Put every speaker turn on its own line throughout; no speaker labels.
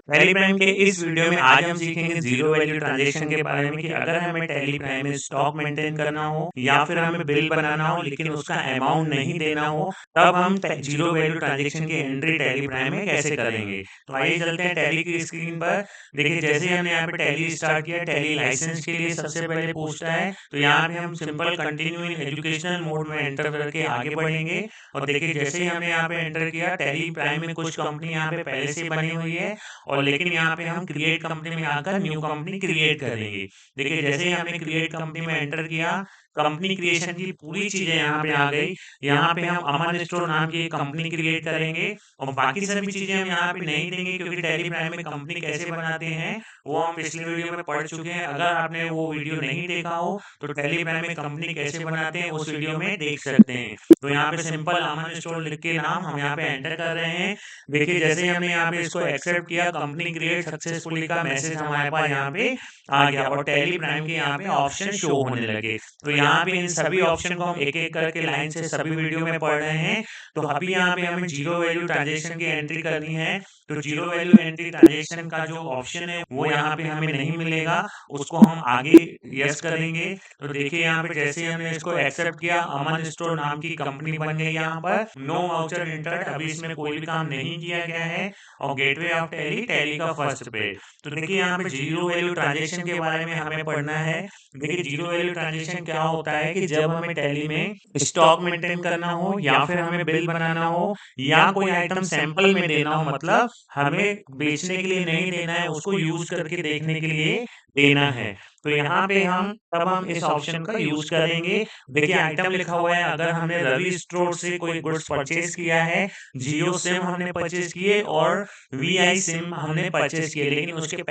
Tally prime के इस video में आज हम सीखेंगे जीरो वैल्यू ट्रांजैक्शन के बारे में कि अगर हमें टैली प्राइम में स्टॉक मेंटेन करना हो या फिर हमें बिल बनाना हो लेकिन उसका अमाउंट नहीं देना हो, तब हम जीरो वैल्यू ट्रांजैक्शन की एंट्री टैली प्राइम में कैसे करेंगे। तो आइए चलते हैं टैली की स्क्रीन पर। देखिए जैसे ही हमने यहाँ पे टैली स्टार्ट किया, टैली लाइसेंस के लिए सबसे पहले पूछता है, तो यहाँ पे हम simple continue in educational mode में एंटर करके आगे बढ़ेंगे। और देखिए जैसे ही हमने यहाँ पे एंटर किया, टैली प्राइम में कुछ कंपनी यहाँ पे पहले से बनी हुई है और लेकिन यहाँ पे हम क्रिएट कंपनी में आकर न्यू कंपनी क्रिएट करेंगे। देखिए जैसे ही हमने क्रिएट कंपनी में एंटर किया, कंपनी क्रिएशन की पूरी चीजें यहाँ पे आ गई। यहाँ पे हम अमन स्टोर नाम की एक कंपनी क्रिएट करेंगे और बाकी सभी चीजें हम यहाँ पे नहीं देंगे क्योंकि टैली प्राइम में कंपनी कैसे बनाते हैं वो हम पिछले वीडियो में पढ़ चुके हैं। अगर आपने वो वीडियो नहीं देखा हो तो टैली प्राइम में कंपनी कैसे बनाते हैं उस वीडियो में देख सकते हैं। तो यहाँ पे सिंपल अमन स्टोर लिख के नाम हम यहाँ पे एंटर कर रहे हैं। देखिए जैसे ही हमने यहाँ पे इसको एक्सेप्ट किया, कंपनी क्रिएट सक्सेसफुली का मैसेज हमारे पास यहाँ पे आ गया और टैली प्राइम के यहाँ पे ऑप्शन शो होने लगे। तो यहाँ पे इन सभी ऑप्शन को हम एक एक करके लाइन से सभी वीडियो में पढ़ रहे हैं। तो अभी यहाँ पे हमें जीरो वैल्यू ट्रांजेक्शन की एंट्री करनी है। तो जीरो वैल्यू एंट्री ट्रांजेक्शन का जो ऑप्शन है वो यहाँ पे हमें नहीं मिलेगा, उसको हम आगे यस करेंगे। तो देखिए यहाँ पे जैसे हमने इसको एक्सेप्ट किया, अमन स्टोर नाम की कंपनी बन गई। यहाँ पर नो वाउचर एंटर्ड, अभी इसमें कोई भी काम नहीं किया गया है और गेटवे ऑफ टैली, टैली का फर्स्ट पेज। तो देखिए यहाँ पे जीरो वैल्यू ट्रांजेक्शन के बारे में हमें पढ़ना है। देखिए जीरो वैल्यू ट्रांजेक्शन क्या होता है कि जब हमें टैली में स्टॉक मेंटेन करना हो या फिर हमें बिल बनाना हो या कोई आइटम सैंपल में देना हो, मतलब हमें बेचने के लिए नहीं देना है, उसको यूज करके देखने के लिए देना है। तो यहाँ पे हम इस ऑप्शन का यूज करेंगे। देखिए आइटम लिखा हुआ है, अगर हमने रवि स्टोर से कोई गुड्स परचेज किया है, जियो सिम हमने परचेज किए और वीआई सिम हमने परचेज किए, लेकिन उसके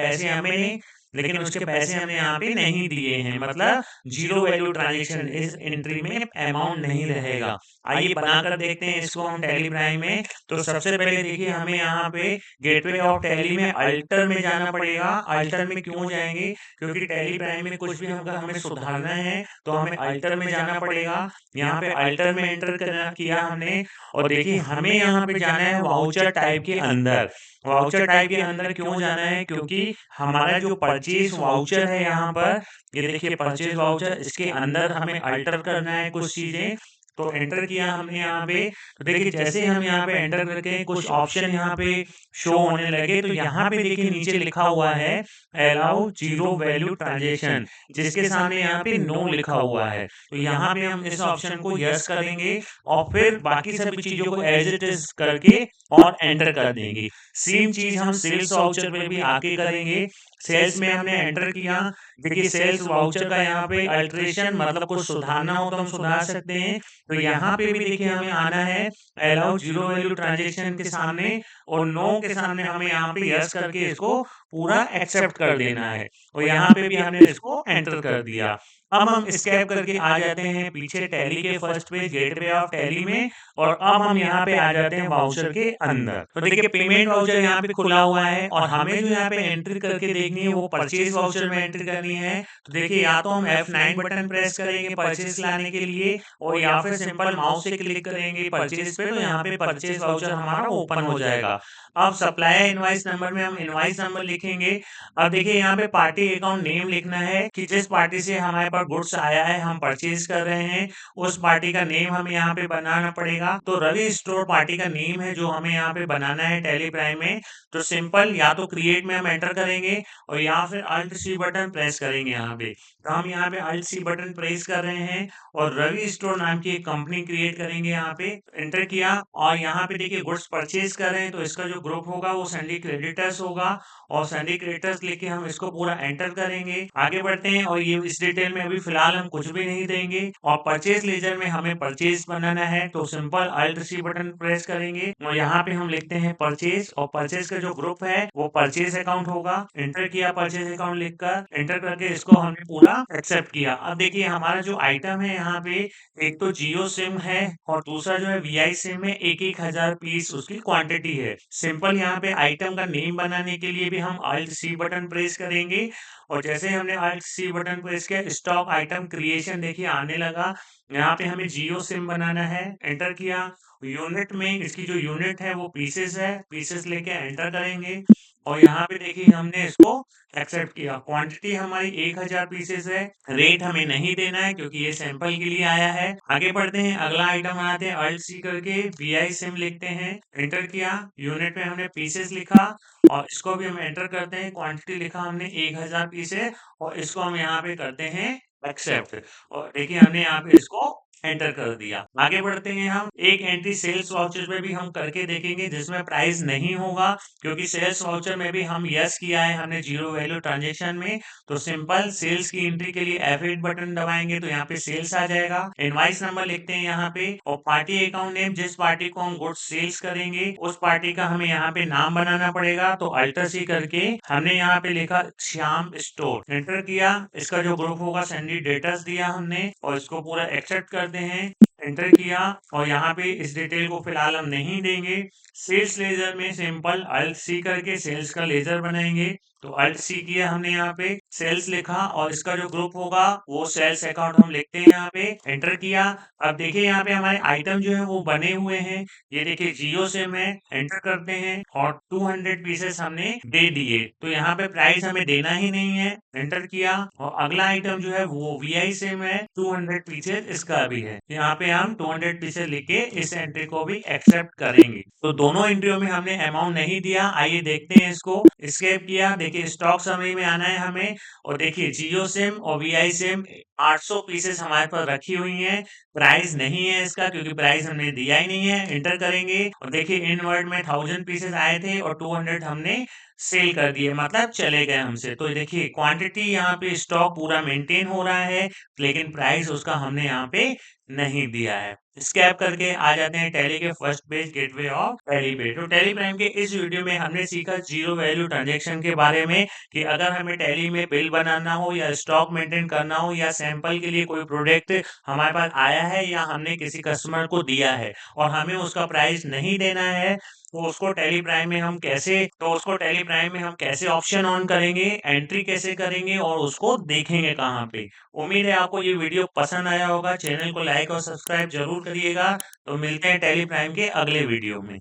पैसे हमने यहाँ पे नहीं दिए हैं, मतलब जीरो वैल्यू ट्रांजेक्शन, इस एंट्री में अमाउंट नहीं रहेगा। आइए बनाकर देखते हैं इसको हम टैली प्राइम में। तो सबसे पहले देखिए हमें यहाँ पे गेटवे ऑफ टैली में अल्टर में जाना पड़ेगा। अल्टर में क्यों जाएंगे, क्योंकि टैली प्राइम में कुछ भी अगर हमें सुधारना है तो हमें अल्टर में जाना पड़ेगा। यहाँ पे अल्टर में एंटर करना किया हमने और देखिए हमें यहाँ पे जाना है वाउचर टाइप के अंदर। वाउचर टाइप के अंदर क्यों जाना है, क्योंकि हमारा जो परचेज वाउचर है यहाँ पर, ये देखिए परचेज वाउचर, इसके अंदर हमें अल्टर करना है कुछ चीजें। तो एंटर किया हमने यहाँ पे। तो देखिए जैसे हम यहाँ पे एंटर करके कुछ ऑप्शन यहाँ पे शो होने लगे, तो यहाँ पे देखिए नीचे लिखा हुआ है अलाउ जीरो वैल्यू ट्रांजेक्शन, जिसके सामने यहाँ पे नो लिखा हुआ है। तो यहाँ पे हम इस ऑप्शन को यस करेंगे और फिर बाकी सभी चीजों को एज इट इज करके और एंटर कर देंगे। सेम चीज हम सेल्स वाउचर पे भी आके करेंगे। सेल्स में हमने एंटर किया, देखिए सेल्स वाउचर का यहाँ पे अल्ट्रेशन, मतलब कुछ सुधारना हो तो हम सुधार सकते हैं। तो यहाँ पे भी देखिए हमें आना है अलाउ जीरो वैल्यू ट्रांजेक्शन के सामने और नो के सामने हमें यहाँ पे यस करके इसको पूरा एक्सेप्ट कर देना है और यहाँ पे भी हमने इसको एंटर कर दिया। अब हम स्कैप करके आ जाते हैं पीछे टैली के first page gateway of tally में और अब हम यहाँ पे आ जाते हैं वाउचर के अंदर। तो देखिए पेमेंट वाउचर यहाँ पे खुला हुआ है और हमें जो यहाँ पे एंट्री करके देखनी है वो परचेज वाउचर में एंट्री करनी है। तो देखिए या तो हम F9 बटन प्रेस करेंगे परचेज लाने के लिए और या फिर सिंपल माउस से क्लिक करेंगे परचेज पे, तो यहाँ पे परचेज वाउचर हमारा ओपन हो जाएगा। अब सप्लायर इनवॉइस नंबर में हम इनवॉइस नंबर लिखेंगे। अब देखिए यहाँ पे पार्टी अकाउंट नेम लिखना है कि जिस पार्टी से हमारे पास गुड्स आया है, हम परचेज कर रहे हैं, उस पार्टी का नेम हमें यहाँ पे बनाना पड़ेगा। तो रवि स्टोर पार्टी का नेम है जो हमें यहाँ पे बनाना है टैली प्राइम में। तो सिंपल या तो क्रिएट में हम एंटर करेंगे और या फिर अल्ट सी बटन प्रेस करेंगे यहाँ पे। तो हम यहाँ पे अल्ट सी बटन प्रेस कर रहे हैं और रवि स्टोर नाम की एक कंपनी क्रिएट करेंगे। यहाँ पे एंटर किया और यहाँ पे देखिए गुड्स परचेज कर रहे हैं, तो इसका जो ग्रुप होगा वो सैंडी क्रेडिटर्स होगा और सैंडी क्रेडिटर्स लेके हम इसको पूरा एंटर करेंगे। आगे बढ़ते हैं और ये इस डिटेल में अभी फिलहाल हम कुछ भी नहीं देंगे और परचेज लेजर में हमें परचेज बनाना है। तो simple alt C button press करेंगे और यहाँ पे हम लिखते हैं परचेज और परचेज का जो ग्रुप है वो परचेज अकाउंट होगा। एंटर किया परचेज अकाउंट लिखकर, एंटर करके इसको हमने पूरा एक्सेप्ट किया। अब देखिए हमारा जो आइटम है यहाँ पे, एक तो जियो सिम है और दूसरा जो है वीआई सिम में 1,000 पीस उसकी क्वांटिटी है। सिंपल यहाँ पे आइटम का नेम बनाने के लिए भी हम अल्ट सी बटन प्रेस करेंगे और जैसे हमने अल्ट सी बटन प्रेस किया, स्टॉक आइटम क्रिएशन देखिए आने लगा। यहाँ पे हमें जियो सिम बनाना है, एंटर किया। यूनिट में इसकी जो यूनिट है वो पीसेस है, पीसेस लेके एंटर करेंगे। और यहाँ पे देखिए हमने इसको एक्सेप्ट किया। क्वांटिटी हमारी 1000 पीसेस है। रेट हमें नहीं देना है क्योंकि ये सैंपल के लिए आया है। आगे बढ़ते हैं, अगला आइटम बनाते हैं। अल्ट सी करके वीआई सिम लिखते हैं, एंटर किया। यूनिट में हमने पीसेस लिखा और इसको भी हम एंटर करते हैं। क्वांटिटी लिखा हमने 1000 पीसेस और इसको हम यहाँ पे करते हैं एक्सेप्ट। और देखिए हमने यहाँ पे इसको एंटर कर दिया। आगे बढ़ते हैं, हम एक एंट्री सेल्स वाउचर में भी हम करके देखेंगे जिसमें प्राइस नहीं होगा, क्योंकि सेल्स वाउचर में भी हम यस किया है हमने जीरो वैल्यू ट्रांजेक्शन में। तो सिंपल सेल्स की एंट्री के लिए F8 बटन दबाएंगे तो यहाँ पे सेल्स आ जाएगा। इनवाइस नंबर लिखते हैं यहाँ पे, और पार्टी अकाउंट नेम, जिस पार्टी को हम गुड्स सेल्स करेंगे उस पार्टी का हमें यहाँ पे नाम बनाना पड़ेगा। तो अल्टर सी करके हमने यहाँ पे लिखा श्याम स्टोर, एंटर किया। इसका जो ग्रुप होगा सैंडी डेटर्स दिया हमने और इसको पूरा एक्सेप्ट करते हैं, एंटर किया। और यहाँ पे इस डिटेल को फिलहाल हम नहीं देंगे। सेल्स लेजर में सिंपल अल्ट सी करके सेल्स का लेजर बनाएंगे। तो अल्ट सी किया हमने, यहाँ पे सेल्स लिखा और इसका जो ग्रुप होगा वो सेल्स अकाउंट हम लिखते हैं यहाँ पे, एंटर किया। अब देखिए यहाँ पे हमारे आइटम जो है वो बने हुए हैं। ये देखिए जियो सिम है, एंटर करते हैं और 200 पीसेस हमने दे दिए। तो यहाँ पे प्राइस हमें देना ही नहीं है, एंटर किया। और अगला आइटम जो है वो वीआई सिम है, 200 पीसेस इसका भी है। यहाँ पे हम 200 पीसेस लिखे इस एंट्री को भी एक्सेप्ट करेंगे। तो दोनों एंट्रियों में हमने अमाउंट नहीं दिया। आइए देखते हैं इसको। एस्केप किया, देखिए स्टॉक समरी में आना है हमें। और देखिए जियो सिम और वीआई सिम 800 पीसेस हमारे पास रखी हुई हैं। प्राइस नहीं है इसका क्योंकि प्राइस हमने दिया ही नहीं है, एंटर करेंगे। और देखिए इन वर्ड में 1000 पीसेस आए थे और 200 हमने सेल कर दिए, मतलब चले गए हमसे। तो देखिए क्वांटिटी यहाँ पे स्टॉक पूरा मेंटेन हो रहा है, लेकिन प्राइस उसका हमने यहाँ पे नहीं दिया है। स्कैप करके आ जाते हैं टैली के first page, gateway of tally पे। तो टैली प्राइम के इस वीडियो में हमने सीखा जीरो वैल्यू ट्रांजैक्शन के बारे में, कि अगर हमें टैली में बिल बनाना हो या स्टॉक मेंटेन करना हो या सैंपल के लिए कोई प्रोडक्ट हमारे पास आया है या हमने किसी कस्टमर को दिया है और हमें उसका प्राइस नहीं देना है, तो उसको टैली प्राइम में हम कैसे ऑप्शन ऑन करेंगे, एंट्री कैसे करेंगे और उसको देखेंगे कहाँ पे। उम्मीद है आपको ये वीडियो पसंद आया होगा। चैनल को लाइक और सब्सक्राइब जरूर करिएगा। तो मिलते हैं टैली प्राइम के अगले वीडियो में।